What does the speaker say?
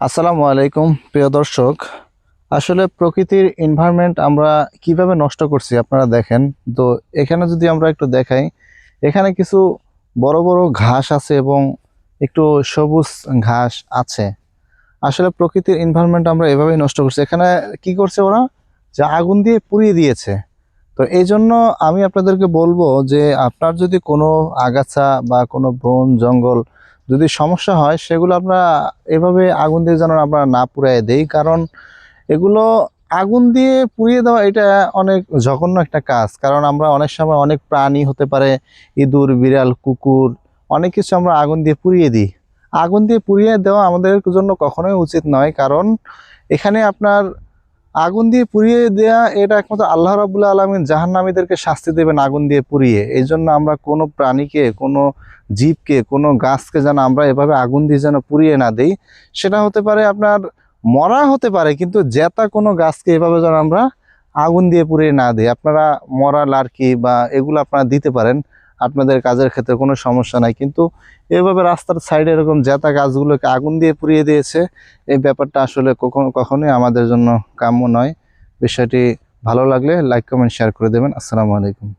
আসসালামু আলাইকুম প্রিয় দর্শক। আসলে প্রকৃতির এনভায়রনমেন্ট আমরা কিভাবে নষ্ট করছি আপনারা দেখেন। তো এখানে যদি আমরা একটু দেখাই, এখানে কিছু বড় বড় ঘাস আছে এবং একটু সবুজ ঘাস আছে। আসলে প্রকৃতির এনভায়রনমেন্ট আমরা এভাবেই নষ্ট করছি। এখানে কি করছে ওরা, যে আগুন দিয়ে পুড়িয়ে দিয়েছে। তো এই জন্য আমি আপনাদেরকে বলবো যে আপনার যদি কোনো আগাছা বা কোনো বন জঙ্গল যদি সমস্যা হয়, সেগুলো আমরা এভাবে আগুন দিয়ে যেন আমরা না পুড়িয়ে দেই। কারণ এগুলো আগুন দিয়ে পুড়িয়ে দেওয়া এটা অনেক জঘন্য একটা কাজ। কারণ আমরা অনেক সময় অনেক প্রাণী হতে পারে, ইঁদুর, বিড়াল, কুকুর, অনেক কিছু আমরা আগুন দিয়ে পুড়িয়ে দিই। আগুন দিয়ে পুড়িয়ে দেওয়া আমাদের জন্য কখনোই উচিত নয়। কারণ এখানে আপনার আগুন দিয়ে পুড়িয়ে দেয়া এটা একমাত্র আল্লাহ রাব্বুল আলামিন জাহান্নামীদেরকে শাস্তি দেবেন আগুন দিয়ে পুড়িয়ে। এই জন্য আমরা কোনো প্রাণীকে, কোনো জীবকে, কোনো গাছকে যেন আমরা এভাবে আগুন দিয়ে যেন পুড়িয়ে না দেই। সেটা হতে পারে আপনার মরা হতে পারে, কিন্তু জেতা কোনো গাছকে এভাবে যেন আমরা আগুন দিয়ে পুড়িয়ে না দিই। আপনারা মরা লার্কি বা এগুলো আপনারা দিতে পারেন, আপনাদের কাজের ক্ষেত্রে কোনো সমস্যা নাই। কিন্তু এভাবে রাস্তার সাইডে এরকম জেতা গাছগুলোকে আগুন দিয়ে পুড়িয়ে দিয়েছে, এই ব্যাপারটা আসলে কখনোই আমাদের জন্য কাম্য নয়। বিষয়টি ভালো লাগলে লাইক, কমেন্ট, শেয়ার করে দেবেন। আসসালামু আলাইকুম।